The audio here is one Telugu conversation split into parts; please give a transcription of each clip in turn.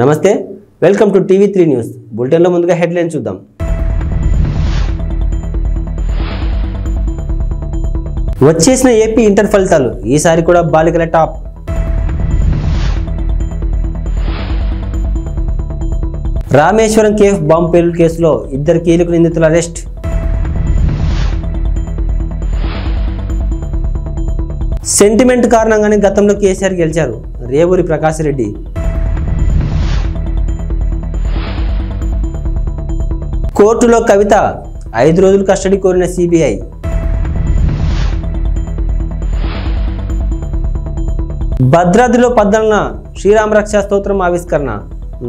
నమస్తే, వెల్కమ్ టు టీవీ3 న్యూస్. బులెటిన్లో ముందుగా హెడ్లైన్ చూద్దాం. వచ్చేసిన ఏపీ ఇంటర్ ఫలితాలు ఈసారి కూడా బాలికల టాప్. రామేశ్వరం కేఫ్ బాంబు పేలుడు కేసులో 2 కీలక నిందితుల అరెస్ట్. సెంటిమెంట్ కారణంగానే గతంలో కేసీఆర్ గెలిచారు, రేవూరి ప్రకాష్ రెడ్డి. కోర్టులో కవిత 5 రోజులు కస్టడీ కోరిన సిబిఐ. భద్రాద్రిలో 14న శ్రీరామ రక్షా స్తోత్రం ఆవిష్కరణ,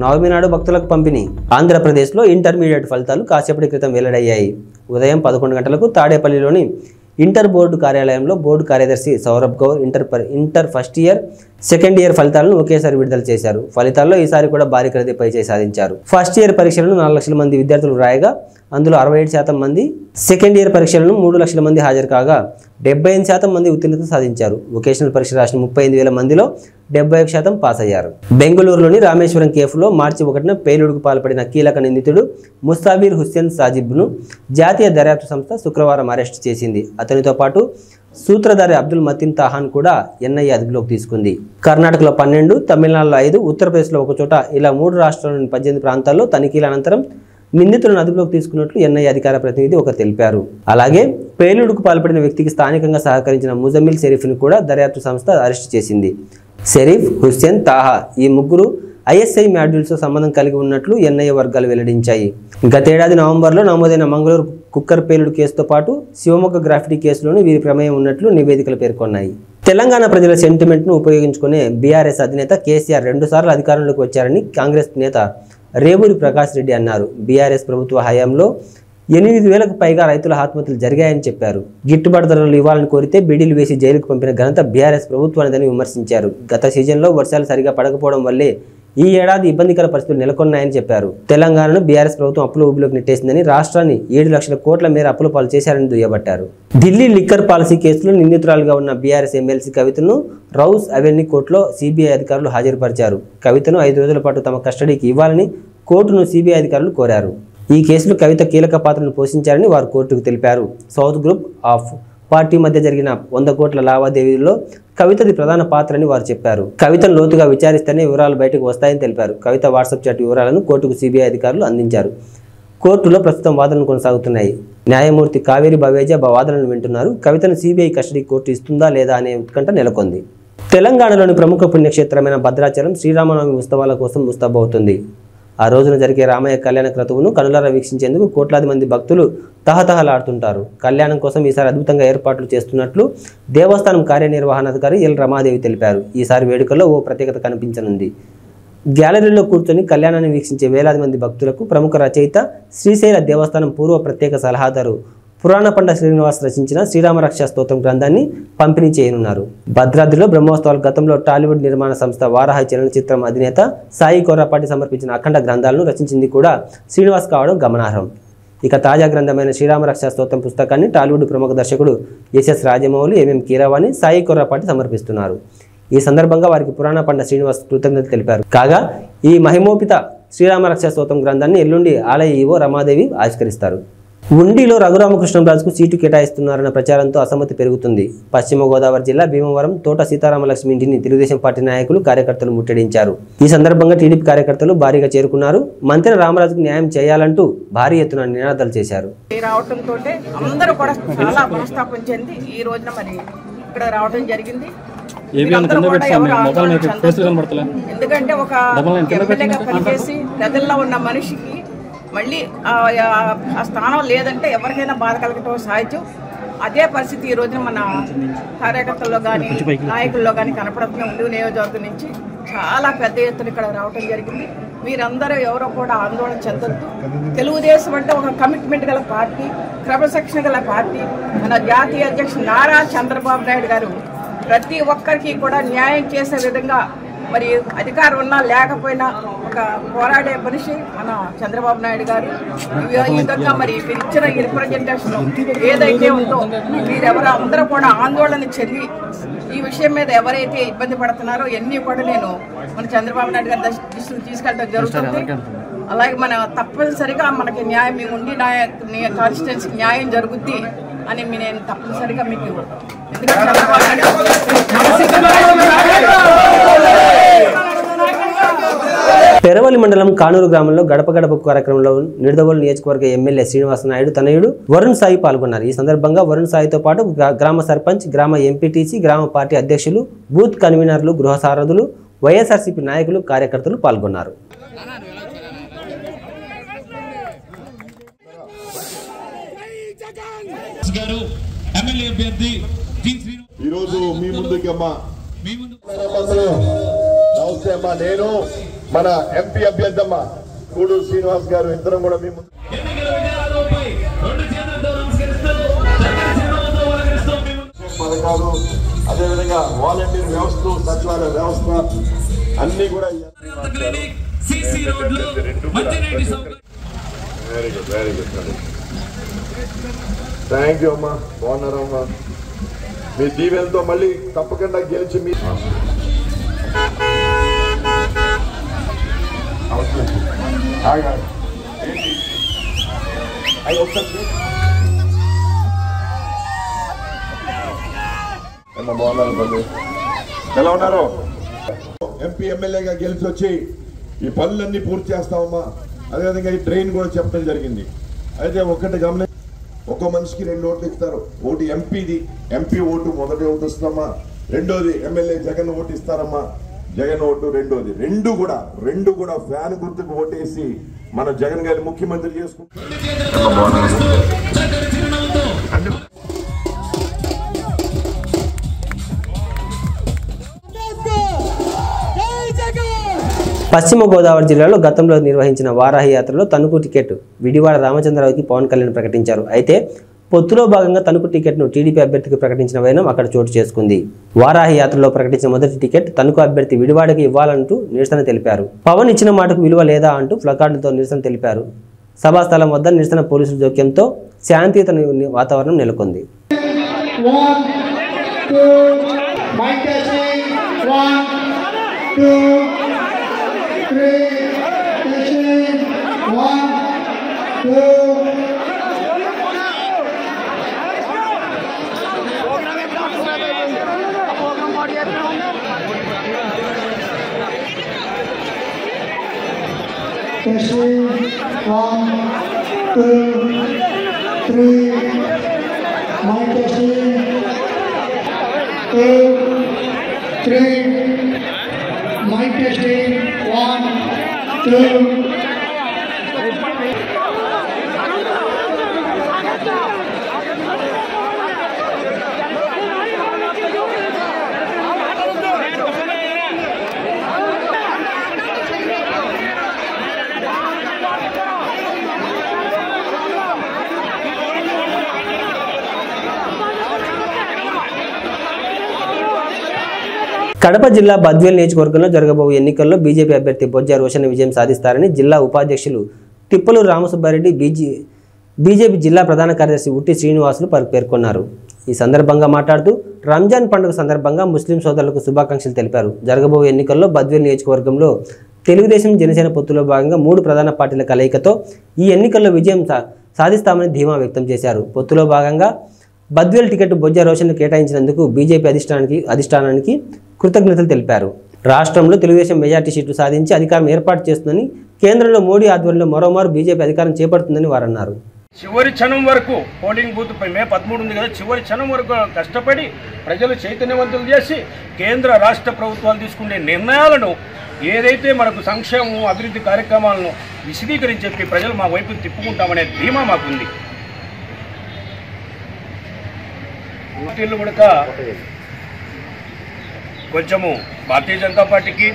నవమి నాడు భక్తులకు పంపిణీ. ఆంధ్రప్రదేశ్లో ఇంటర్మీడియట్ ఫలితాలు కాసేపటి క్రితం వెల్లడయ్యాయి. ఉదయం 11 గంటలకు తాడేపల్లిలోని ఇంటర్ బోర్డు కార్యాలయంలో బోర్డు కార్యదర్శి Saurabh Gaur inter first year, second year ఫలితాలను ఒకేసారి విడుదల చేశారు. ఫలితాల్లో ఈసారి కూడా బాలికలదే పైచేయి సాధించారు. ఫస్ట్ ఇయర్ పరీక్షలను 4 లక్షల మంది విద్యార్థులు రాయగా అందులో 67% మంది, సెకండ్ ఇయర్ పరీక్షలను 3 లక్షల మంది హాజరు కాగా 75% మంది ఉత్తీర్ణత సాధించారు. వొకేషనల్ పరీక్ష రాసిన 35,000 మందిలో 71% పాస్ అయ్యారు. బెంగళూరులోని రామేశ్వరం కేఫ్లో మార్చి 1న పేలుడుకు పాల్పడిన కీలక నిందితుడు ముస్తాబీర్ హుస్సేన్ సాజిబ్ను జాతీయ దర్యాప్తు సంస్థ శుక్రవారం అరెస్టు చేసింది. అతనితో పాటు సూత్రధారి అబ్దుల్ మతీన్ తాహాన్ కూడా ఎన్ఐఏ అదుపులోకి తీసుకుంది. కర్ణాటకలో 12, తమిళనాడులో 5, ఉత్తరప్రదేశ్లో 1 చోట ఇలా 3 రాష్ట్రాల్లోని 18 ప్రాంతాల్లో తనిఖీల అనంతరం నిందితులను అదుపులోకి తీసుకున్నట్లు ఎన్ఐఏ అధికార ప్రతినిధి ఒకరు తెలిపారు. అలాగే పేలుడుకు పాల్పడిన వ్యక్తికి స్థానికంగా సహకరించిన ముజమ్మిల్ షరీఫ్ను కూడా దర్యాప్తు సంస్థ అరెస్టు చేసింది. షరీఫ్, హుస్సేన్, తాహా ఈ ముగ్గురు ఐఎస్ఐ మాడ్యూల్స్తో సంబంధం కలిగి ఉన్నట్లు ఎన్ఐఏ వర్గాలు వెల్లడించాయి. గతేడాది నవంబర్లో నమోదైన మంగళూరు కుక్కర్ పేలుడు కేసుతో పాటు శివమొగ్గ గ్రాఫిటీ కేసులోనూ వీరి ప్రమేయం ఉన్నట్లు నివేదికలు పేర్కొన్నాయి. తెలంగాణ ప్రజల సెంటిమెంట్ను ఉపయోగించుకునే బీఆర్ఎస్ అధినేత కేసీఆర్ 2 సార్లు అధికారంలోకి వచ్చారని కాంగ్రెస్ నేత రేవూరి ప్రకాష్ రెడ్డి అన్నారు. బీఆర్ఎస్ ప్రభుత్వ హయాంలో 8,000కు పైగా రైతుల ఆత్మహత్యలు జరిగాయని చెప్పారు. గిట్టుబాటు ధరలు ఇవ్వాలని కోరితే బీడీలు వేసి జైలుకు పంపిన ఘనత బీఆర్ఎస్ ప్రభుత్వానిదని విమర్శించారు. గత సీజన్లో వర్షాలు సరిగా పడకపోవడం వల్లే ఈ ఏడాది ఇబ్బందికర పరిస్థితులు నెలకొన్నాయని చెప్పారు. తెలంగాణను బీఆర్ఎస్ ప్రభుత్వం అప్పుల ఊబిలోకి నెట్టేసిందని, రాష్ట్రాన్ని 7 లక్షల కోట్ల మేర అప్పుల పాలు చేశారని దుయ్యబట్టారు. ఢిల్లీ లిక్కర్ పాలసీ కేసులో నిందితురాలుగా ఉన్న బీఆర్ఎస్ ఎమ్మెల్సీ కవితను రౌస్ అవెన్యూ కోర్టులో సిబిఐ అధికారులు హాజరుపరిచారు. కవితను 5 రోజుల పాటు తమ కస్టడీకి ఇవ్వాలని కోర్టును సిబిఐ అధికారులు కోరారు. ఈ కేసులో కవిత కీలక పాత్రను పోషించారని వారు కోర్టుకు తెలిపారు. సౌత్ గ్రూప్ ఆఫ్ పార్టీ మధ్య జరిగిన 100 కోట్ల లావాదేవీల్లో కవితది ప్రధాన పాత్రని వారు చెప్పారు. కవితను లోతుగా విచారిస్తేనే వివరాలు బయటకు వస్తాయని తెలిపారు. కవిత వాట్సాప్ చాట్ వివరాలను కోర్టుకు సిబిఐ అధికారులు అందించారు. కోర్టులో ప్రస్తుతం వాదనలు కొనసాగుతున్నాయి. న్యాయమూర్తి కావేరి బవేజా వాదనలు వింటున్నారు. కవితను సిబిఐ కస్టడీ కోర్టు ఇస్తుందా లేదా అనే ఉత్కంఠ నెలకొంది. తెలంగాణలోని ప్రముఖ పుణ్యక్షేత్రమైన భద్రాచలం శ్రీరామనవమి ఉత్సవాల కోసం ముస్తాబవుతుంది. ఆ రోజున జరిగే రామయ్య కళ్యాణ క్రతువును కనులారా వీక్షించేందుకు కోట్లాది మంది భక్తులు తహతహలాడుతుంటారు. కళ్యాణం కోసం ఈసారి అద్భుతంగా ఏర్పాట్లు చేస్తున్నట్లు దేవస్థానం కార్యనిర్వహణాధికారి ఎల్ రమాదేవి తెలిపారు. ఈసారి వేడుకల్లో ఓ ప్రత్యేకత కనిపించనుంది. గ్యాలరీలో కూర్చొని కళ్యాణాన్ని వీక్షించే వేలాది మంది భక్తులకు ప్రముఖ రచయిత, శ్రీశైల దేవస్థానం పూర్వ ప్రత్యేక సలహాదారు పురాణపండ శ్రీనివాస్ రచించిన శ్రీరామ రక్షా స్తోత్రం గ్రంథాన్ని పంపిణీ చేయనున్నారు. భద్రాద్రిలో బ్రహ్మోత్సవాలు గతంలో టాలీవుడ్ నిర్మాణ సంస్థ వారాహి చలనచిత్రం అధినేత సాయి కొర్రాపాటి సమర్పించిన అఖండ గ్రంథాలను రచించింది కూడా శ్రీనివాస్ కావడం గమనార్హం. ఇక తాజా గ్రంథమైన శ్రీరామ రక్షా స్తోత్రం పుస్తకాన్ని టాలీవుడ్ ప్రముఖ దర్శకుడు ఎస్ఎస్ రాజమౌళి, ఎంఎం కీరవాణి, సాయి కొర్రాపాటి సమర్పిస్తున్నారు. ఈ సందర్భంగా వారికి పురాణపండ శ్రీనివాస్ కృతజ్ఞతలు తెలిపారు. కాగా ఈ మహిమోపిత శ్రీరామ రక్షా స్తోత్రం గ్రంథాన్ని ఎల్లుండి ఆలయ ఈవో రమాదేవి ఆవిష్కరిస్తారు. ఉండిలో రఘురామకృష్ణంరాజుకు సీటు కేటాయిస్తున్నారన్న ప్రచారంతో అసమ్మతి పెరుగుతుంది. పశ్చిమ గోదావరి జిల్లా భీమవరం తోట సీతారామలక్ష్మి ఇంటిని తెలుగుదేశం పార్టీ నాయకులు, కార్యకర్తలు ముట్టడించారు. ఈ సందర్భంగా టీడీపీ కార్యకర్తలు భారీగా చేరుకున్నారు. మంత్రి రామరాజుకు న్యాయం చేయాలంటూ భారీ ఎత్తున నినాదాలు చేశారు. అందరూ కూడా చాలా మనస్తాపం చెంది ఈ రోజున మరి ఇక్కడ రావడం జరిగింది. ఎందుకంటే ఒక ఎమ్మెల్యేగా పనిచేసి ప్రజల్లో ఉన్న మనిషికి మళ్ళీ ఆ స్థానం లేదంటే ఎవరికైనా బాధ కలగటం సహజం. అదే పరిస్థితి ఈ రోజున మన కార్యకర్తల్లో కానీ నాయకుల్లో కానీ కనపడుతున్న ఉండి నియోజకవర్గం నుంచి చాలా పెద్ద ఎత్తున ఇక్కడ రావడం జరిగింది. మీరందరూ ఎవరో కూడా ఆందోళన చెందొద్దు. తెలుగుదేశం అంటే ఒక కమిట్మెంట్ గల పార్టీ, క్రమశిక్షణ గల పార్టీ. మన జాతీయ అధ్యక్షుడు నారా చంద్రబాబు నాయుడు గారు ప్రతి ఒక్కరికి కూడా న్యాయం చేసే విధంగా మరి అధికారం ఉన్నా లేకపోయినా ఒక పోరాడే మనిషి మన చంద్రబాబు నాయుడు గారు. ఈ విధంగా మరి మీరు ఇచ్చిన ఈ రిప్రజెంటేషన్ ఏదైతే ఉందో మీరెవరు అందరూ కూడా ఆందోళన చెంది ఈ విషయం మీద ఎవరైతే ఇబ్బంది పడుతున్నారో అన్నీ కూడా నేను మన చంద్రబాబు నాయుడు గారి దృష్టికి తీసుకెళ్ళడం జరుగుతుంది. అలాగే మన తప్పనిసరిగా మనకి న్యాయం మేము ఉండి కాన్స్టిట్యున్సీకి న్యాయం జరుగుద్ది అని నేను తప్పనిసరిగా మీకు ఎందుకంటే చంద్రబాబు పెరవలి మండలం కానూరు గ్రామంలో గడప గడప కార్యక్రమంలో నిడదవోలు నియోజకవర్గ ఎమ్మెల్యే శ్రీనివాస నాయుడు తనయుడు వరుణ్ సాయి పాల్గొన్నారు. ఈ సందర్భంగా వరుణ్ సాయితో పాటు గ్రామ సర్పంచ్, గ్రామ ఎంపీటీసీ, గ్రామ పార్టీ అధ్యక్షులు, బూత్ కన్వీనర్లు, గృహ సారథులు, వైఎస్ఆర్సీపీ నాయకులు, కార్యకర్తలు పాల్గొన్నారు. ఈరోజు మీ ముందుకి నమస్తే అమ్మా, నేను మన ఎంపీ అభ్యర్థి అమ్మ కూడూరు శ్రీనివాస్ గారు ఇద్దరం కూడా మీ ముందు పథకాలు, అదేవిధంగా వాలంటీర్ వ్యవస్థ, సచివాలయ వ్యవస్థ అన్ని కూడా very good very good. Thank you అమ్మా, బాగున్నారా అమ్మా? మీ దీవెనతో మళ్ళీ తప్పకుండా గెలిచి మీ బాగున్నారు పల్లి, ఎలా ఉన్నారు? ఎంపీ ఎమ్మెల్యేగా గెలిచి వచ్చి ఈ పనులన్నీ పూర్తి చేస్తామమ్మా. అదేవిధంగా ఈ ట్రైన్ కూడా చెప్పడం జరిగింది. అయితే ఒకటి గమని ఒక్కో మనిషికి 2 ఓట్లు ఇస్తారు. ఒకటి ఎంపీది, ఎంపీ ఓటు మొదటి ఓటు వస్తుందమ్మా. రెండోది ఎమ్మెల్యే జగన్ ఓటు ఇస్తారమ్మా, జగన్ ఓటు రెండోది. రెండు కూడా ఫ్యాన్ గుర్తుకు ఓటేసి మన జగన్ గారి ముఖ్యమంత్రి చేసుకుంటాం. పశ్చిమ గోదావరి జిల్లాలో గతంలో నిర్వహించిన వారాహి యాత్రలో తణుకు టికెట్ విడివాడ రామచంద్రరావుకి పవన్ కళ్యాణ్ ప్రకటించారు. అయితే పొత్తులో భాగంగా తణుకు టికెట్ను టీడీపీ అభ్యర్థికి ప్రకటించిన వైనం అక్కడ చోటు చేసుకుంది. వారాహి యాత్రలో ప్రకటించిన మొదటి టికెట్ తణుకు అభ్యర్థి విడివాడకి ఇవ్వాలంటూ నిరసన తెలిపారు. పవన్ ఇచ్చిన మాటకు విలువ లేదా అంటూ ప్లకార్డులతో నిరసన తెలిపారు. సభాస్థలం వద్ద నిరసన పోలీసుల జోక్యంతో శాంతియుత వాతావరణం నెలకొంది. కడప జిల్లా బద్వేల్ నియోజకవర్గంలో జరగబోయే ఎన్నికల్లో బీజేపీ అభ్యర్థి బొజ్జ రోషన్ విజయం సాధిస్తారని జిల్లా ఉపాధ్యక్షులు తిప్పలూరు రామసుబ్బారెడ్డి, బీజేపీ జిల్లా ప్రధాన కార్యదర్శి ఉట్టి శ్రీనివాసులు పేర్కొన్నారు. ఈ సందర్భంగా మాట్లాడుతూ రంజాన్ పండుగ సందర్భంగా ముస్లిం సోదరులకు శుభాకాంక్షలు తెలిపారు. జరగబోయే ఎన్నికల్లో బద్వేల్ నియోజకవర్గంలో తెలుగుదేశం, జనసేన పొత్తులో భాగంగా 3 ప్రధాన పార్టీల కలయికతో ఈ ఎన్నికల్లో విజయం సాధిస్తామని ధీమా వ్యక్తం చేశారు. పొత్తులో భాగంగా బద్వేల్ టికెట్ బొజ్జ రోషన్ను కేటాయించినందుకు బీజేపీ అధిష్టానానికి కృతజ్ఞతలు తెలిపారు. రాష్ట్రంలో తెలుగుదేశం మెజార్టీ సీట్లు సాధించి అధికారం ఏర్పాటు చేస్తుందని, కేంద్రంలో మోడీ ఆధ్వర్యంలో మరోమారు బీజేపీ అధికారం చేపడుతుందని వారన్నారు. చివరి క్షణం వరకు పోలింగ్ బూత్ మే 13 ఉంది కదా, చివరి క్షణం వరకు కష్టపడి ప్రజలు చైతన్యవంతులు చేసి కేంద్ర రాష్ట్ర ప్రభుత్వాలు తీసుకునే నిర్ణయాలను ఏదైతే మనకు సంక్షేమం, అభివృద్ధి కార్యక్రమాలను విశదీకరించి చెప్పి ప్రజలు మా వైపు తిప్పుకుంటామనే ధీమా మాకుంది. పార్టీలు కూడా కొంచెము భారతీయ జనతా పార్టీకి,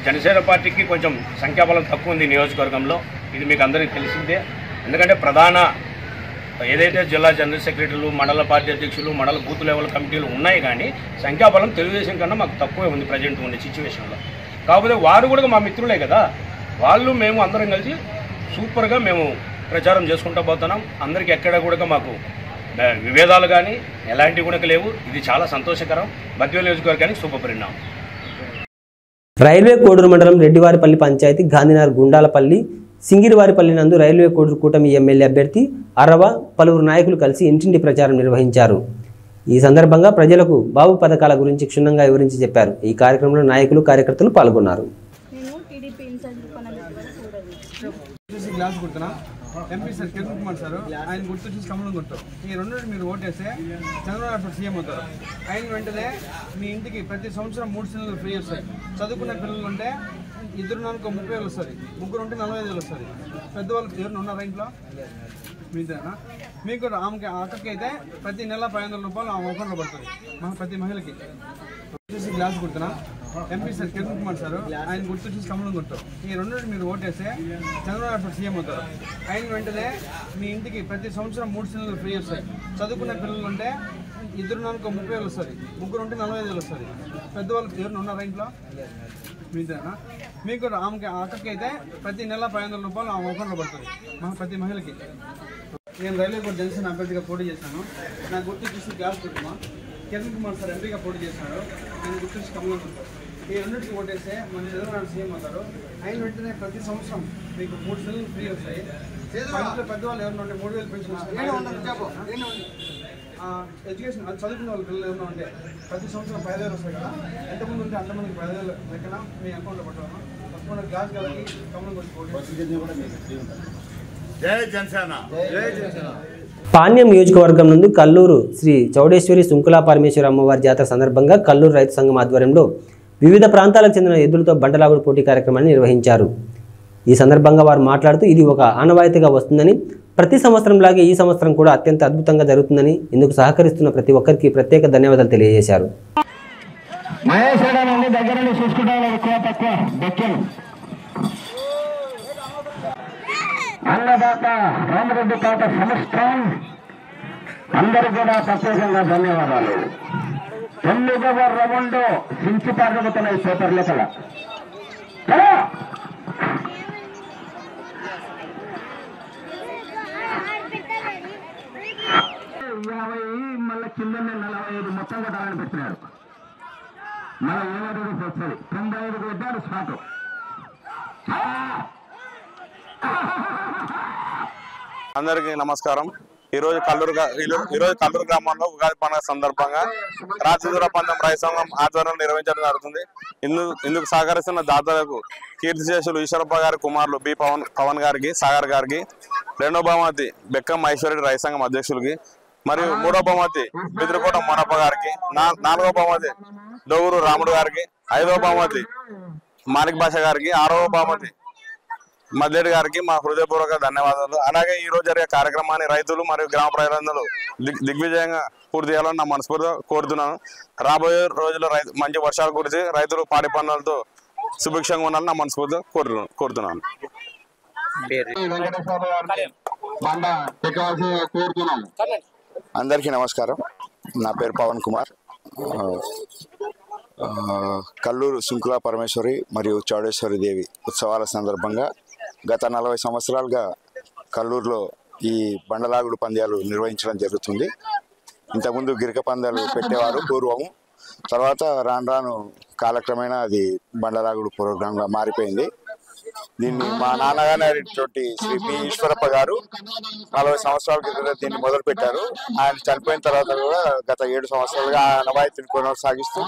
జనసేన పార్టీకి కొంచెం సంఖ్యాబలం తక్కువ ఉంది నియోజకవర్గంలో. ఇది మీకు అందరికీ తెలిసిందే. ఎందుకంటే ప్రధాన ఏదైతే జిల్లా జనరల్ సెక్రటరీలు, మండల పార్టీ అధ్యక్షులు, మండల బూత్ లెవెల్ కమిటీలు ఉన్నాయి, కానీ సంఖ్యాబలం తెలుగుదేశం కన్నా మాకు తక్కువే ఉంది ప్రజెంట్ ఉండే సిచ్యువేషన్లో. కాకపోతే వారు కూడా మా మిత్రులే కదా, వాళ్ళు మేము అందరం కలిసి సూపర్గా మేము ప్రచారం చేసుకుంటూ పోతున్నాం. అందరికీ ఎక్కడ కూడా మాకు విభేదాలు కానీ ఎలాంటివి కూడా లేవు. ఇది చాలా సంతోషకరం. బద్వేలు నియోజకవర్గానికి శుభ పరిణామం. రైల్వే కోడూరు మండలం రెడ్డివారిపల్లి పంచాయతీ గాంధీనగర్ గుండాలపల్లి సింగిరివారిపల్లి నందు రైల్వే కోడూరు కూటమి ఎమ్మెల్యే అభ్యర్థి అరవ పలువురు నాయకులు కలిసి ఇంటింటి ప్రచారం నిర్వహించారు. ఈ సందర్భంగా ప్రజలకు బాబు పథకాల గురించి క్షుణ్ణంగా వివరించి చెప్పారు. ఈ కార్యక్రమంలో నాయకులు, కార్యకర్తలు పాల్గొన్నారు. MP sir Kiran Kumar sir, ఆయన గుర్తు చూసి కమలం గుర్తు, ఈ రెండు మీరు ఓటేస్తే చంద్రబాబు సీఎం అవుతారు. ఆయన వెంటనే మీ ఇంటికి ప్రతి సంవత్సరం 3 సిలిండర్లు ఫ్రీ వస్తాయి. చదువుకునే పిల్లలు ఉంటే 2 నెలలకు 30,000 వస్తుంది, 3 ఉంటే 45,000 వస్తుంది. పెద్దవాళ్ళకి ఎవరైనా ఉన్నారా ఇంట్లో? మీదేనా? మీకు ఆమెకి అక్కడికి అయితే ప్రతి నెల 500 రూపాయలు ఆ అకౌంట్లో పడుతుంది ప్రతి మహిళకి. చూసి గ్లాస్ గుర్తున్నా MP sir Kiran Kumar sir, ఆయన గుర్తు చూసి కమలం గుర్తు, ఈ రెండు మీరు ఓటేస్తే చంద్రబాబు సీఎం అవుతారు. ఆయన వెంటనే మీ ఇంటికి ప్రతి సంవత్సరం 3 సిలిండర్లు ఫ్రీ వస్తాయి. చదువుకునే పిల్లలు ఉంటే 2 నెలలకు 30,000 వస్తుంది, 3 ఉంటే 45,000 వస్తుంది. పెద్దవాళ్ళకి ఎవరైనా ఉన్నారా ఇంట్లో? మీదేనా? మీకు ఆమెకి అక్కడికి అయితే ప్రతి నెల 500 రూపాయలు ఆ అకౌంట్లో పడుతుంది ప్రతి మహిళకి. నేను రైల్వే కోర్టు జనసేన అభ్యర్థిగా పోటీ చేశాను. నా గుర్తు చూసి గ్యాస్ గుర్తుమా. కిరణ్ కుమార్ సార్ ఎంపీగా పోటీ చేశాడు. నేను గుర్తు చూసి కమలం గుర్తు, ఈ రెండింటికి ఓటేస్తే మన చంద్రబాబు సీఎం అవుతారు. ఆయన వెంటనే ప్రతి సంవత్సరం మీకు 3 సిలిండర్లు ఫ్రీ వస్తాయి. పెద్దవాళ్ళు ఎవరైనా ఉంటే 3,000 పెన్షన్ వస్తాయి. ఎడ్యుకేషన్ చదువుకున్న వాళ్ళ పిల్లలు ఎవరైనా ఉంటే ప్రతి సంవత్సరం 5,000 వస్తాయి కదా. ఎంతమంది ఉంటే అంతమందికి 5,000 లెక్కన మీ అకౌంట్లో పట్టాము. తప్పకుండా గ్యాస్ గారికి కమలం గుర్తు. జై జనసేన. జై జనసేన. పాణ్యం నియోజకవర్గం నుండి కల్లూరు శ్రీ చౌడేశ్వరి శుంకులా పరమేశ్వరి అమ్మవారి జాతర సందర్భంగా కల్లూరు రైతు సంఘం ఆధ్వర్యంలో వివిధ ప్రాంతాలకు చెందిన ఎద్దులతో బండలాగుడు పోటీ కార్యక్రమాన్ని నిర్వహించారు. ఈ సందర్భంగా వారు మాట్లాడుతూ ఇది ఒక ఆనవాయితీగా వస్తుందని, ప్రతి సంవత్సరంలాగే ఈ సంవత్సరం కూడా అత్యంత అద్భుతంగా జరుగుతుందని, ఇందుకు సహకరిస్తున్న ప్రతి ఒక్కరికి ప్రత్యేక ధన్యవాదాలు తెలియజేశారు. అన్నదాత రామరెడ్డి తాత సంస్థాన్ అందరూ కూడా ప్రత్యేకంగా ధన్యవాదాలు. 9వ రౌండ్ సించి పాల్గొతున్నాయి పేపర్ల కదా. మళ్ళీ కింద 45 మొత్తం కొట్టాలని పెట్టినాడు. మళ్ళీ 7 అడుగులు వస్తుంది. 95 కొట్టాడు స్టార్ట్. అందరికీ నమస్కారం. ఈరోజు కల్లూరు గ్రామంలో ఉగాది పండుగ సందర్భంగా రాత్రి దూర పందెం రైతు సంఘం ఆధ్వర్యంలో నిర్వహించడం జరుగుతుంది. ఇందుకు సహకరిస్తున్న దాతలకు కీర్తిశేషులు ఈశ్వరప్ప గారి కుమారులు బి పవన్ గారికి, సాగర్ గారికి, 2వ బహుమతి బెక్కం ఐశ్వర్య రైతు సంఘం అధ్యక్షులకి, మరియు 3వ బహుమతి బిద్రుకోట మోనప్ప గారికి, 4వ బహుమతి దొగురు రాముడు గారికి, 5వ బహుమతి మాణిక్ భాష గారికి, 6వ బహుమతి మద్లేడి గారికి మా హృదయపూర్వక ధన్యవాదాలు. అలాగే ఈ రోజు జరిగే కార్యక్రమాన్ని రైతులు మరియు గ్రామ ప్రజలందరూ దిగ్విజయంగా పూర్తి చేయాలని నా మనస్ఫూర్తిగా కోరుతున్నాను. రాబోయే రోజుల్లో మంచి వర్షాలు కురిసి రైతులు పాడి పనులతో సుభిక్షంగా ఉండాలని నా మనస్ఫూర్తిగా కోరుతున్నాను. అందరికీ నమస్కారం. నా పేరు పవన్ కుమార్. కల్లూరు శుంకులా పరమేశ్వరి మరియు చౌడేశ్వరి దేవి ఉత్సవాల సందర్భంగా గత 40 సంవత్సరాలుగా కల్లూరులో ఈ బండలాగుడు పంద్యాలు నిర్వహించడం జరుగుతుంది. ఇంతకుముందు గిరిక పందాలు పెట్టేవారు పూర్వము. తర్వాత రాను కాలక్రమేణా అది బండలాగుడు ప్రోగ్రాంగా మారిపోయింది. దీన్ని మా నాన్నగారైనటువంటి శ్రీ పి ఈశ్వరప్ప గారు 40 సంవత్సరాల క్రితం దీన్ని మొదలు పెట్టారు. ఆయన చనిపోయిన తర్వాత కూడా గత 7 సంవత్సరాలుగా ఆ నవాయితీని కొనసాగిస్తూ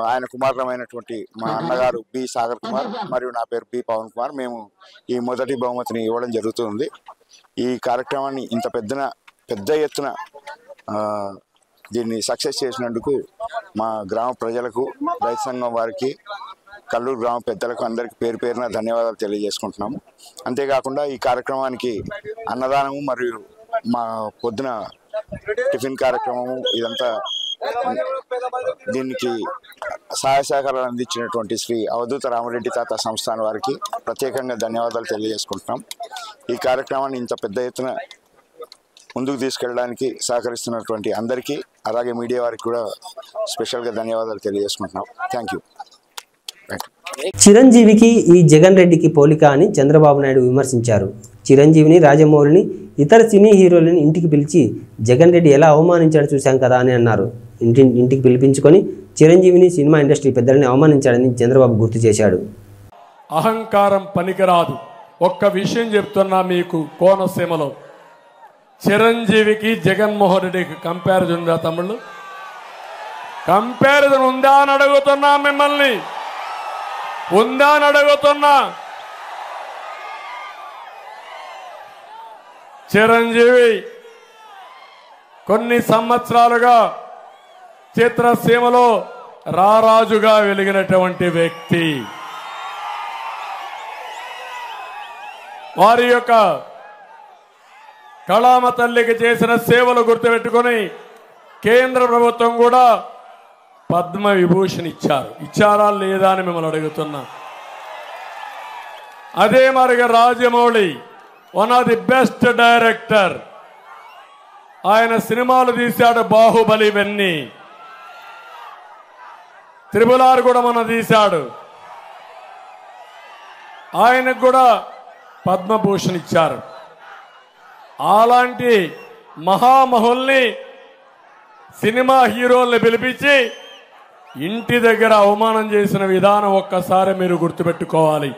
ఆయన కుమారులమైనటువంటి మా అన్నగారు బి సాగర్ కుమార్ మరియు నా పేరు బి పవన్ కుమార్, మేము ఈ మొదటి బహుమతిని ఇవ్వడం జరుగుతుంది. ఈ కార్యక్రమాన్ని ఇంత పెద్ద ఎత్తున దీన్ని సక్సెస్ చేసినందుకు మా గ్రామ ప్రజలకు, రైతు సంఘం వారికి, కల్లూరు గ్రామ పెద్దలకు అందరికీ పేరు పేరున ధన్యవాదాలు తెలియజేసుకుంటున్నాము. అంతేకాకుండా ఈ కార్యక్రమానికి అన్నదానము మరియు మా పొద్దున టిఫిన్ కార్యక్రమము ఇదంతా దీనికి సహాయ సహకారాలు అందించినటువంటి శ్రీ అవధూత రామరెడ్డి తాత సంస్థాన్ వారికి ప్రత్యేకంగా ధన్యవాదాలు తెలియజేసుకుంటున్నాం. ఈ కార్యక్రమాన్ని ఇంత పెద్ద ఎత్తున ముందుకు తీసుకెళ్ళడానికి సహకరిస్తున్నటువంటి అందరికీ, అలాగే మీడియా వారికి కూడా స్పెషల్గా ధన్యవాదాలు తెలియజేసుకుంటున్నాం. Thank you. చిరంజీవికి ఈ జగన్ రెడ్డికి పోలిక అని చంద్రబాబు నాయుడు విమర్శించారు. చిరంజీవిని, రాజమౌళిని, ఇతర సినీ హీరోలను ఇంటికి పిలిచి జగన్ రెడ్డి ఎలా అవమానించాడు చూశాం కదా అని అన్నారు. ఇంటికి పిలిపించుకొని చిరంజీవిని, సినిమా ఇండస్ట్రీ పెద్దలని అవమానించాడని చంద్రబాబు గుర్తు చేశాడు. అహంకారం పనికిరాదు. ఒక్క విషయం చెప్తున్నా మీకు, కోనసీమలో చిరంజీవికి జగన్మోహన్ రెడ్డికి కంపారిజన్ ఉందా తమ్ముళ్ళు? కంపారిజన్ ఉందా అని అడుగుతున్నా మిమ్మల్ని, ఉందా అని అడుగుతున్నా. చిరంజీవి కొన్ని సంవత్సరాలుగా చిత్రసీమలో రారాజుగా వెలిగినటువంటి వ్యక్తి. వారి యొక్క కళామ తల్లికి చేసిన సేవలు గుర్తుపెట్టుకొని కేంద్ర ప్రభుత్వం కూడా పద్మ విభూషణ్ ఇచ్చారా లేదా అని మిమ్మల్ని అడుగుతున్నా. అదే మరిగా Rajamouli one of the best director. ఆయన సినిమాలు తీశాడు, బాహుబలి, ఇవన్నీ. త్రిపుల్ ఆర్ కూడా మన తీశాడు. ఆయనకు కూడా పద్మభూషణ్ ఇచ్చారు. అలాంటి మహామహుల్ని, సినిమా హీరోల్ని పిలిపించి ఇంటి దగ్గర అవమానం చేసిన విధానం ఒక్కసారి మీరు గుర్తుపెట్టుకోవాలి.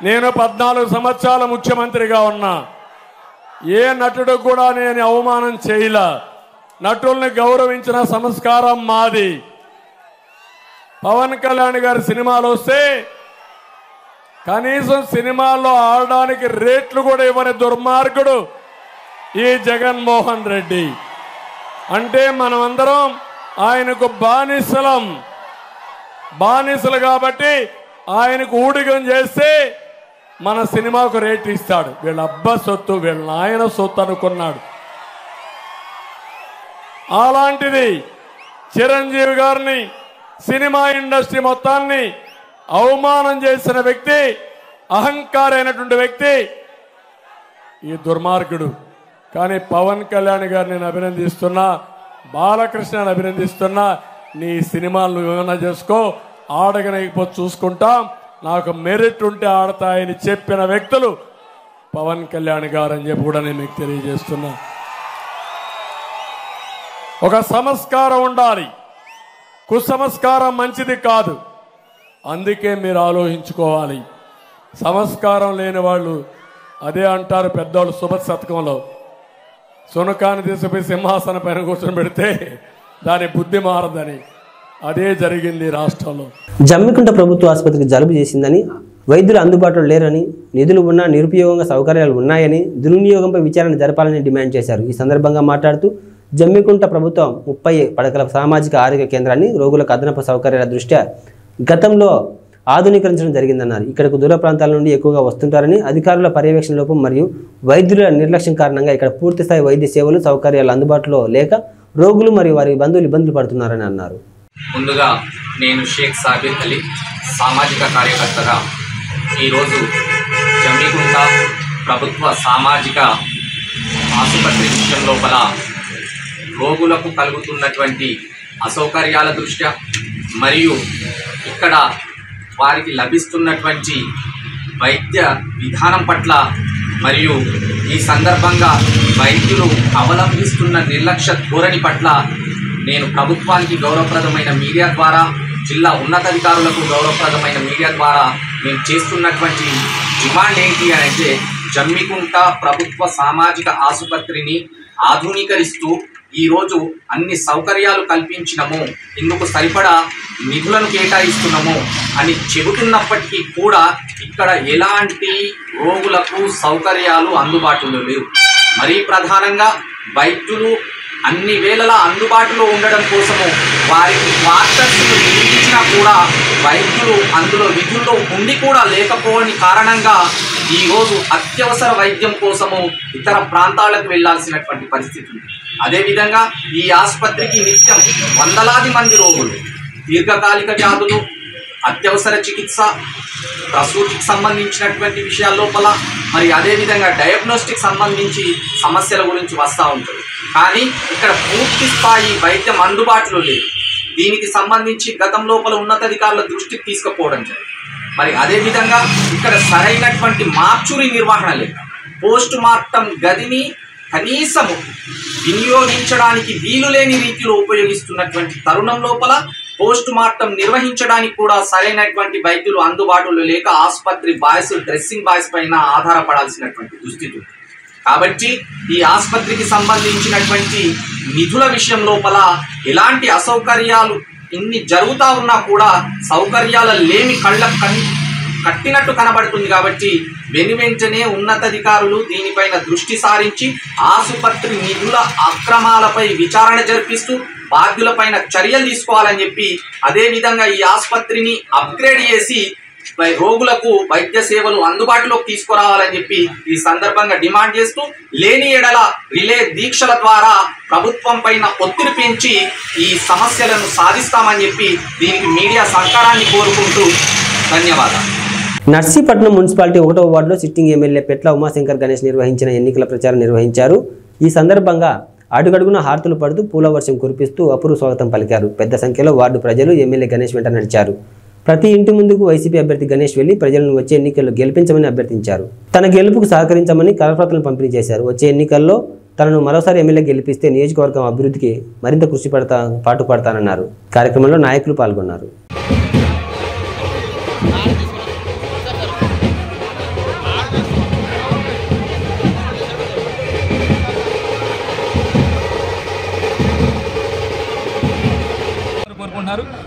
నేను 14 సంవత్సరాల ముఖ్యమంత్రిగా ఉన్నా. ఏ నటుడు కూడా నేను అవమానం చేయలా. నటుల్ని గౌరవించిన సంస్కారం మాది. పవన్ కళ్యాణ్ గారి సినిమాలు వస్తే కనీసం సినిమాల్లో ఆడడానికి రేట్లు కూడా ఇవ్వని దుర్మార్గుడు ఈ జగన్మోహన్ రెడ్డి. అంటే మనమందరం ఆయనకు బానిసలు కాబట్టి ఆయనకు ఊడిగం చేస్తే మన సినిమాకు రేట్ ఇస్తాడు. వీళ్ళ అబ్బా సొత్తు, వీళ్ళ నాయన సొత్తు అనుకున్నాడు. అలాంటిది చిరంజీవి గారిని, సినిమా ఇండస్ట్రీ మొత్తాన్ని అవమానం చేసిన వ్యక్తి, అహంకారైనటువంటి వ్యక్తి ఈ దుర్మార్గుడు. కానీ పవన్ కళ్యాణ్ గారిని నేను అభినందిస్తున్నా, బాలకృష్ణని అభినందిస్తున్నా. నీ సినిమాలు ఏమైనా చేసుకో, ఆడగనకపోతే చూసుకుంటాం, నాకు మెరిట్ ఉంటే ఆడతాయని చెప్పిన వ్యక్తులు పవన్ కళ్యాణ్ గారు అని చెప్పి కూడా నేను మీకు తెలియజేస్తున్నా. ఒక సంస్కారం ఉండాలి, కుసంస్కారం మంచిది కాదు. అందుకే మీరు ఆలోచించుకోవాలి. సంస్కారం లేని వాళ్ళు అదే అంటారు పెద్దవాళ్ళు సుభత్ శతకంలో, సునకాన్ని తీసుకుపోయి సింహాసనం పైన కూర్చొని పెడితే దాని బుద్ధి మారదని. అదే జరిగింది రాష్ట్రంలో. జమ్మికుంట ప్రభుత్వ ఆసుపత్రికి జలుబు చేసిందని, వైద్యులు అందుబాటులో లేరని, నిధులు ఉన్నా నిరుపయోగంగా సౌకర్యాలు ఉన్నాయని, దుర్వినియోగంపై విచారణ జరపాలని డిమాండ్ చేశారు. ఈ సందర్భంగా మాట్లాడుతూ జమ్మికుంట ప్రభుత్వం 30 పడకల సామాజిక ఆరోగ్య కేంద్రాన్ని రోగులకు అదనపు సౌకర్యాల దృష్ట్యా గతంలో ఆధునీకరించడం జరిగిందన్నారు. ఇక్కడకు దూర ప్రాంతాల నుండి ఎక్కువగా వస్తుంటారని, అధికారుల పర్యవేక్షణ లోపం మరియు వైద్యుల నిర్లక్ష్యం కారణంగా ఇక్కడ పూర్తిస్థాయి వైద్య సేవలు, సౌకర్యాలు అందుబాటులో లేక రోగులు మరియు వారి బంధువులు ఇబ్బందులు పడుతున్నారని అన్నారు. ముందుగా నేను షేక్ సాబిర్ అలీ, సామాజిక కార్యకర్తగా ఈరోజు జమ్మికుంట ప్రభుత్వ సామాజిక ఆసుపత్రి విషయం లోపల రోగులకు కలుగుతున్నటువంటి అసౌకర్యాల దృష్ట్యా మరియు ఇక్కడ వారికి లభిస్తున్నటువంటి వైద్య విధానం పట్ల మరియు ఈ సందర్భంగా వైద్యులు అవలంబిస్తున్న నిర్లక్ష్య ధోరణి పట్ల నేను ప్రభుత్వానికి గౌరవప్రదమైన మీడియా ద్వారా, జిల్లా ఉన్నతాధికారులకు గౌరవప్రదమైన మీడియా ద్వారా మేము చేస్తున్నటువంటి డిమాండ్ ఏంటి అని అంటే, జమ్మికుంట ప్రభుత్వ సామాజిక ఆసుపత్రిని ఆధునీకరిస్తూ ఈరోజు అన్ని సౌకర్యాలు కల్పించినము, ఇందుకు సరిపడా నిధులను కేటాయిస్తున్నాము అని చెబుతున్నప్పటికీ కూడా ఇక్కడ ఎలాంటి రోగులకు సౌకర్యాలు అందుబాటులో లేవు. మరీ ప్రధానంగా వైద్యులు అన్ని వేళలా అందుబాటులో ఉండడం కోసము వారికి క్వార్టర్స్ను నిర్మించినా కూడా వైద్యులు అందులో విధుల్లో ఉండి కూడా లేకపోవని కారణంగా ఈరోజు అత్యవసర వైద్యం కోసము ఇతర ప్రాంతాలకు వెళ్లాల్సినటువంటి పరిస్థితి ఉంది. అదేవిధంగా ఈ ఆసుపత్రికి నిత్యం వందలాది మంది రోగులు, దీర్ఘకాలిక వ్యాధులు, అత్యవసర చికిత్స, ప్రసూతికి సంబంధించినటువంటి విషయాల లోపల, మరి అదేవిధంగా డయాగ్నోస్టిక్ సంబంధించి సమస్యల గురించి వస్తూ ఉంటుంది. కానీ ఇక్కడ పూర్తి స్థాయి వైద్యం అందుబాటులో లేదు. దీనికి సంబంధించి గతం లోపల ఉన్నతాధికారుల దృష్టికి తీసుకుపోవడం జరిగింది. మరి అదేవిధంగా ఇక్కడ సరైనటువంటి మార్చురీ నిర్వహణ లేదు. పోస్ట్ మార్టం గదిని కనీసము వినియోగించడానికి వీలు లేని రీతిలో ఉపయోగిస్తున్నటువంటి తరుణం లోపల పోస్ట్ మార్టం నిర్వహించడానికి కూడా సరైనటువంటి వైద్యులు అందుబాటులో లేక ఆసుపత్రి బాయ్స్, డ్రెస్సింగ్ బాయ్స్ పైన ఆధారపడాల్సినటువంటి దుస్థితి ఉంది. కాబట్టి ఈ ఆసుపత్రికి సంబంధించినటువంటి నిధుల విషయం లోపల ఎలాంటి అసౌకర్యాలు ఇన్ని జరుగుతూ ఉన్నా కూడా సౌకర్యాల లేమి కళ్ళకు కట్టినట్టు కనబడుతుంది. కాబట్టి వెనువెంటనే ఉన్నతాధికారులు దీనిపైన దృష్టి సారించి ఆసుపత్రి నిధుల అక్రమాలపై విచారణ జరిపిస్తూ బాధ్యులపైన చర్యలు తీసుకోవాలని చెప్పి, అదేవిధంగా ఈ ఆసుపత్రిని అప్గ్రేడ్ చేసి రోగులకు వైద్య సేవలు అందుబాటులోకి తీసుకురావాలని చెప్పి ఈ సందర్భంగా డిమాండ్ చేస్తూ, లేని ఎడల రిలే దీక్షల ద్వారా ప్రభుత్వం పైన ఒత్తిడి పెంచి ఈ సమస్యలను సాధిస్తామని చెప్పి దీనికి మీడియా సహకారాన్ని కోరుకుంటూ ధన్యవాదాలు. నర్సీపట్నం మున్సిపాలిటీ 1వ వార్డులో సిట్టింగ్ ఎమ్మెల్యే పెట్ల ఉమాశంకర్ గణేష్ నిర్వహించిన ఎన్నికల ప్రచారం నిర్వహించారు. ఈ సందర్భంగా అడుగడుగున హారతులు పడుతూ పూల వర్షం కురిపిస్తూ అపూర్వ స్వాగతం పలికారు. పెద్ద సంఖ్యలో వార్డు ప్రజలు ఎమ్మెల్యే గణేష్ వెంట నడిచారు. ప్రతి ఇంటి ముందుకు వైసీపీ అభ్యర్థి గణేష్ వెళ్లి ప్రజలను వచ్చే ఎన్నికల్లో గెలిపించమని అభ్యర్థించారు. తన గెలుపుకు సహకరించమని కరపత్రాలను పంపిణీ చేశారు. వచ్చే ఎన్నికల్లో తనను మరోసారి ఎమ్మెల్యే గెలిపిస్తే నియోజకవర్గం అభివృద్ధికి మరింత కృషి పాటుపడతానన్నారు. కార్యక్రమంలో నాయకులు పాల్గొన్నారు.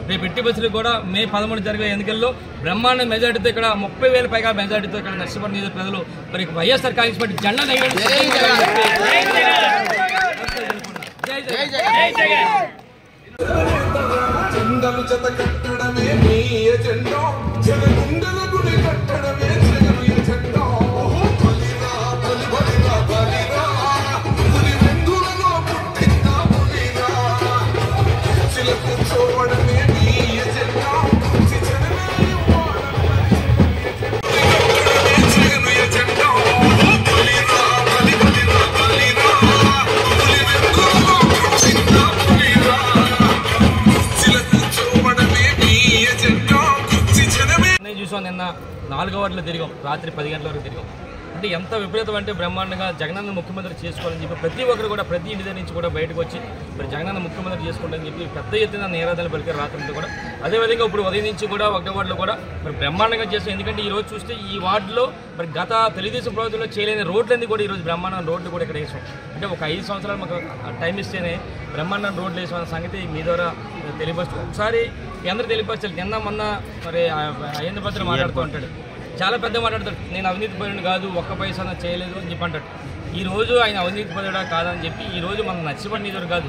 రేపు ఎట్టి బస్సులు కూడా మే 13 జరిగే ఎన్నికల్లో బ్రహ్మాండ మెజార్టీతో ఇక్కడ 30,000 పైగా మెజార్టీతో ఇక్కడ నర్సీపట్నం నియోజక ప్రజలు మరి వైఎస్ఆర్ కాంగ్రెస్ పార్టీ జెండా చూసాం. నిన్న 4వ వార్డులో తిరిగాం, రాత్రి 10 గంటల వరకు తిరిగాం. అంటే ఎంత విపరీతం అంటే బ్రహ్మాండంగా జగనన్న ముఖ్యమంత్రి చేసుకోవాలని చెప్పి ప్రతి ఒక్కరు కూడా ప్రతి ఇంటి దగ్గర నుంచి కూడా బయటకు వచ్చి మరి జగనన్న ముఖ్యమంత్రి చేసుకోవాలని చెప్పి పెద్ద ఎత్తున నిరాధనలు పలికారు రాత్రితో కూడా. అదేవిధంగా ఇప్పుడు ఉదయం నుంచి కూడా 1వ వార్డులో కూడా మరి బ్రహ్మాండంగా చేస్తాం. ఎందుకంటే ఈ రోజు చూస్తే ఈ వార్డులో మరి గత తెలుగుదేశం ప్రభుత్వంలో చేయలేని రోడ్లన్నీ కూడా ఈరోజు బ్రహ్మాండం రోడ్లు కూడా ఇక్కడ వేసాం. అంటే ఒక 5 సంవత్సరాలు మాకు టైం ఇస్తేనే బ్రహ్మాండం రోడ్లు వేసామన్న సంగతి మీ ద్వారా తెలియపరుస్తూ ఒకసారి అందరూ తెలియపరచాలి. నిన్న మొన్న మరి అయ్యన్న భద్ర మాట్లాడుతూ ఉంటాడు, చాలా పెద్ద మాట్లాడతాడు, నేను అవినీతి పరుని కాదు, ఒక్క పైసా చేయలేదు అని చెప్పి అంటాడు. ఈరోజు ఆయన అవినీతి పరుడా కాదని చెప్పి ఈరోజు మన నర్సీపట్నం నియోజకవర్గం కాదు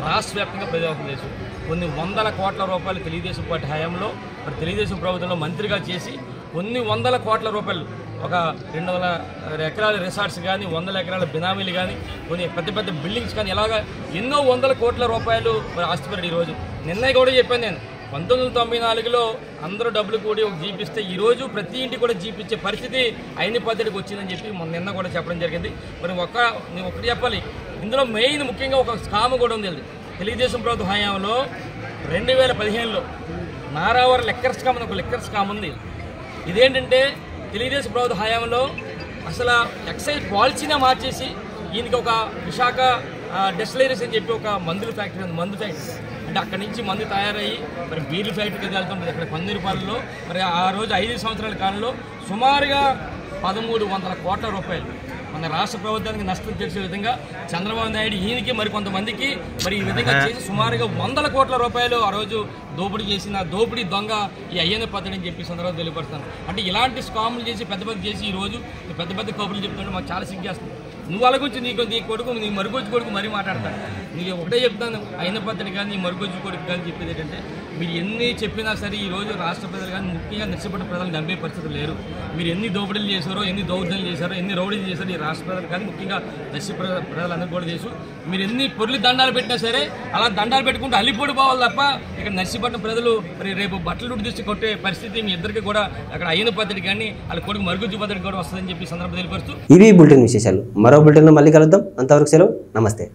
రాష్ట్ర వ్యాప్తంగా ప్రజాపం చేసి కొన్ని వందల కోట్ల రూపాయలు తెలుగుదేశం పార్టీ హయాంలో మరి తెలుగుదేశం ప్రభుత్వంలో మంత్రిగా చేసి కొన్ని వందల కోట్ల రూపాయలు ఒక 200 ఎకరాల రిసార్ట్స్ కానీ 100 ఎకరాల బినామీలు కానీ కొన్ని పెద్ద పెద్ద బిల్డింగ్స్ కానీ ఇలాగా ఎన్నో వందల కోట్ల రూపాయలు మరి ఆస్తిపరుడు. ఈరోజు నిన్న కూడా చెప్పాను నేను 1994లో అందరూ డబ్బులు కూడి ఒక జీప్ ఇస్తే ఈరోజు ప్రతి ఇంటికి కూడా జీప్ ఇచ్చే పరిస్థితి అయిన పద్ధతికి వచ్చిందని చెప్పి నిన్న కూడా చెప్పడం జరిగింది. మరి నేను ఒకటి చెప్పాలి, ఇందులో మెయిన్ ముఖ్యంగా ఒక స్కామ్ కూడా ఉంది. తెలుగుదేశం ప్రభుత్వ హయాంలో 2015లో నారావారి లెక్కర్ స్కామ్ అని ఒక లెక్కర్ స్కామ్ ఉంది. ఇదేంటంటే తెలుగుదేశం ప్రభుత్వ హయాంలో అసలు ఎక్సైజ్ పాలసీనే మార్చేసి ఈయనకి ఒక విశాఖ డెస్టిలరీస్ అని చెప్పి ఒక మందు ఫ్యాక్టరీ అంటే అక్కడి నుంచి మందు తయారయ్యి మరి బీర్లు ఫ్యాక్టరీకి వెళ్తుంటుంది ఇక్కడ పందిరిపాలెంలో. మరి ఆ రోజు 5 సంవత్సరాల కాలంలో సుమారుగా 1300 కోట్ల రూపాయలు మన రాష్ట్ర ప్రభుత్వానికి నష్టం చేసే విధంగా చంద్రబాబు నాయుడు ఈయనకి మరి కొంతమందికి మరి ఈ విధంగా చేసి సుమారుగా 100 కోట్ల రూపాయలు ఆ రోజు దోపిడీ చేసిన దోపిడీ దొంగ ఈ అయ్యన్న పద్ధతి అని చెప్పి సందర్భంగా తెలియపరుస్తాను. అంటే ఇలాంటి స్కాములు చేసి పెద్ద చేసి ఈరోజు పెద్ద కబుర్లు చెప్తుంటే మాకు చాలా సిగ్గేస్తుంది. నువ్వు అలాగొచ్చి నీ కొడుకు నీ మరుగుజ్జు కొడుకు మరీ మాట్లాడతాను. నీకు ఒకటే చెప్తాను, అయిన పద్ధతి కానీ నీ మరుగుజ్జు కొడుకు కానీ చెప్పేది ఏంటంటే మీరు ఎన్ని చెప్పినా సరే ఈరోజు రాష్ట్ర ప్రజలు కానీ ముఖ్యంగా నర్సిపట్ట ప్రజలు నమ్మే పరిస్థితులు లేరు. మీరు ఎన్ని దోపిడీలు చేశారో, ఎన్ని దౌర్జన్యాలు చేశారో, ఎన్ని రౌడీలు చేశారో ఈ రాష్ట్ర ప్రజలు కానీ ముఖ్యంగా నర్సిపట్ట ప్రజలందరూ కూడా చేసు. మీరు ఎన్ని పొర్లి దండాలు పెట్టినా సరే అలా దండాలు పెట్టుకుంటూ అల్లిపోటు పోవాలి తప్ప ఇక్కడ నర్సిపట్నం ప్రజలు మరి రేపు బట్టలు తీసి కొట్టే పరిస్థితి మీ ఇద్దరికి కూడా అక్కడ అయిన పద్ధతి కానీ వాళ్ళ కొడుకు మరుగుజ్జు పద్ధతి కూడా వస్తుందని చెప్పి సందర్భం తెలియపరుస్తూ ఇవి బులెటిన్ విశేషాలు. మరో బులెటిన్లో మళ్ళీ కలుద్దాం. అంతవరకు సెలవు. నమస్తే.